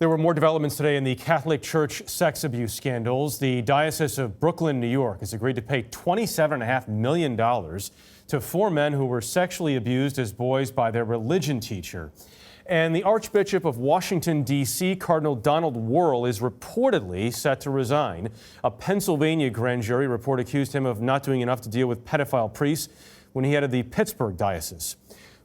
There were more developments today in the Catholic Church sex abuse scandals. The Diocese of Brooklyn, New York, has agreed to pay $27.5 million to 4 men who were sexually abused as boys by their religion teacher. And the Archbishop of Washington, D.C., Cardinal Donald Wuerl, is reportedly set to resign. A Pennsylvania grand jury report accused him of not doing enough to deal with pedophile priests when he headed the Pittsburgh diocese.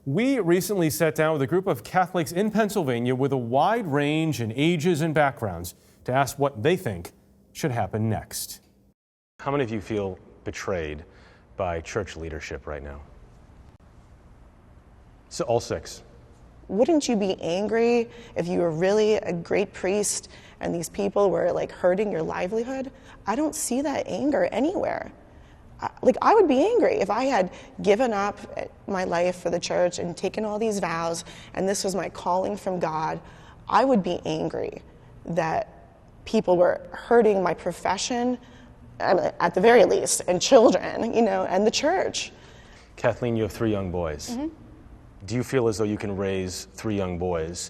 We recently sat down with a group of Catholics in Pennsylvania with a wide range in ages and backgrounds to ask what they think should happen next. How many of you feel betrayed by church leadership right now? So all 6. Wouldn't you be angry if you were really a great priest and these people were like hurting your livelihood? I don't see that anger anywhere. I would be angry if I had given up my life for the church and taken all these vows and this was my calling from God. I would be angry that people were hurting my profession, at the very least, and children, and the church. Kathleen, you have 3 young boys. Mm-hmm. Do you feel as though you can raise 3 young boys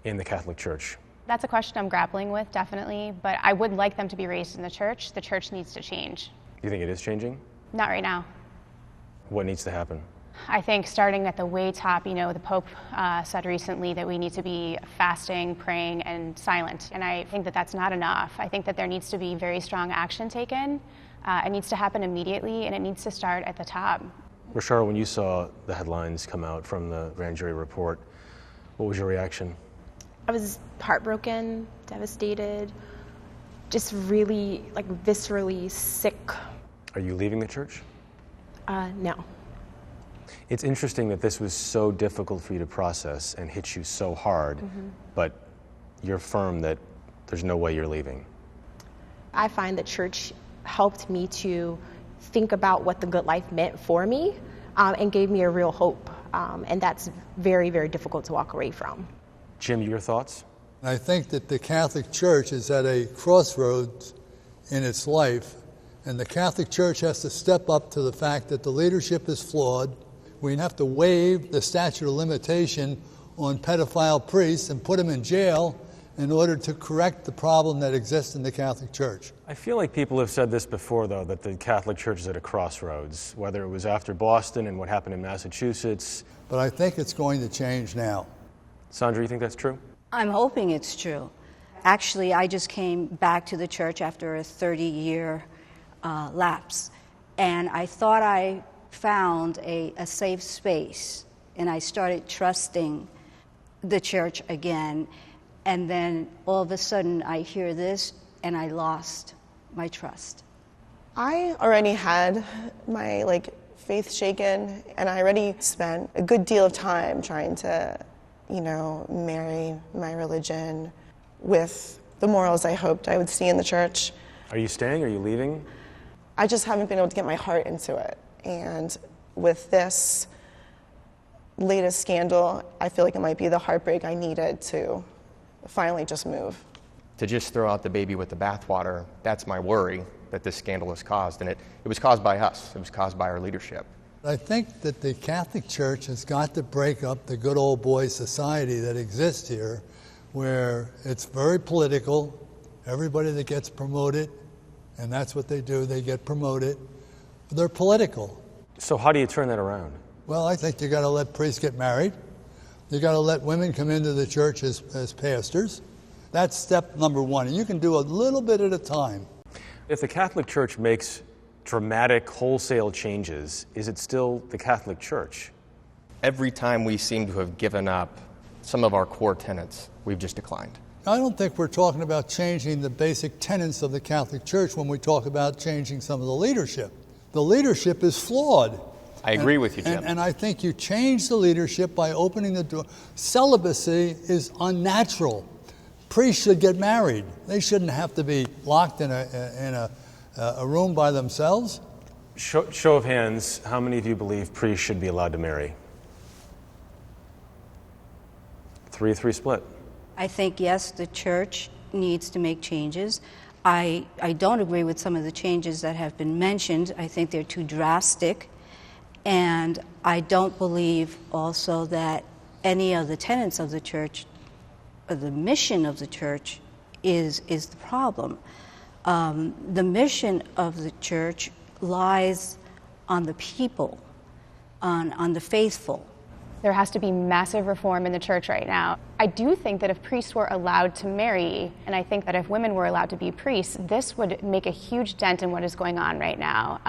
in the Catholic Church? That's a question I'm grappling with, definitely, but I would like them to be raised in the church. The church needs to change. You think it is changing? Not right now. What needs to happen? I think starting at the way top, the Pope said recently that we need to be fasting, praying, and silent. And I think that that's not enough. I think that there needs to be very strong action taken. It needs to happen immediately, and it needs to start at the top. Rochelle, when you saw the headlines come out from the grand jury report, what was your reaction? I was heartbroken, devastated, just really viscerally sick. Are you leaving the church? No. It's interesting that this was so difficult for you to process and hit you so hard, but you're firm that there's no way you're leaving. I find that church helped me to think about what the good life meant for me and gave me a real hope. And that's very, very difficult to walk away from. Jim, your thoughts? I think that the Catholic Church is at a crossroads in its life, and the Catholic Church has to step up to the fact that the leadership is flawed. We have to waive the statute of limitation on pedophile priests and put them in jail in order to correct the problem that exists in the Catholic Church. I feel like people have said this before, though, that the Catholic Church is at a crossroads, whether it was after Boston and what happened in Massachusetts. But I think it's going to change now. Sandra, you think that's true? I'm hoping it's true. Actually, I just came back to the church after a 30-year lapse, and I thought I found a safe space, and I started trusting the church again, and then all of a sudden I hear this, and I lost my trust. I already had my faith shaken, and I already spent a good deal of time trying to marry my religion with the morals I hoped I would see in the church. Are you staying? Are you leaving? I just haven't been able to get my heart into it. And with this latest scandal, I feel like it might be the heartbreak I needed to finally just move. To just throw out the baby with the bathwater, that's my worry that this scandal has caused. And it was caused by us. It was caused by our leadership. I think that the Catholic Church has got to break up the good old boy society that exists here, where it's very political. Everybody that gets promoted, and that's what they do, they get promoted, they're political. So how do you turn that around? Well, I think you got to let priests get married. You got to let women come into the church as pastors. That's step number 1, and you can do a little bit at a time. If the Catholic Church makes dramatic wholesale changes, is it still the Catholic Church? Every time we seem to have given up some of our core tenets, we've just declined. I don't think we're talking about changing the basic tenets of the Catholic Church when we talk about changing some of the leadership. The leadership is flawed. I agree with you, Jim. And I think you change the leadership by opening the door. Celibacy is unnatural. Priests should get married. They shouldn't have to be locked in a room by themselves. Show of hands, how many of you believe priests should be allowed to marry? 3-3 split. I think, yes, the church needs to make changes. I don't agree with some of the changes that have been mentioned. I think they're too drastic. And I don't believe also that any of the tenets of the church the mission of the church is the problem. The mission of the church lies on the people, on the faithful. There has to be massive reform in the church right now. I do think that if priests were allowed to marry, and I think that if women were allowed to be priests, this would make a huge dent in what is going on right now.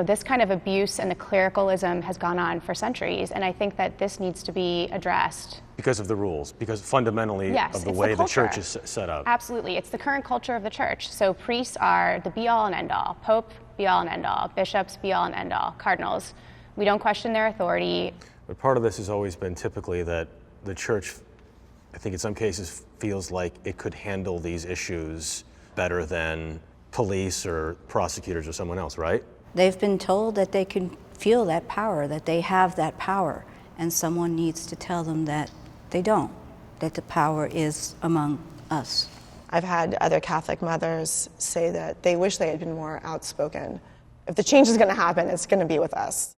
This kind of abuse and the clericalism has gone on for centuries, and I think that this needs to be addressed. Because of the rules, because fundamentally Yes, of the it's way the culture. church is set up. Absolutely. It's the current culture of the church. So priests are the be-all and end-all. Pope, be-all and end-all. Bishops, be-all and end-all. Cardinals. We don't question their authority. But part of this has always been typically that the church, I think in some cases, feels like it could handle these issues better than police or prosecutors or someone else, right? They've been told that they can feel that power, that they have that power, and someone needs to tell them that they don't, that the power is among us. I've had other Catholic mothers say that they wish they had been more outspoken. If the change is going to happen, it's going to be with us.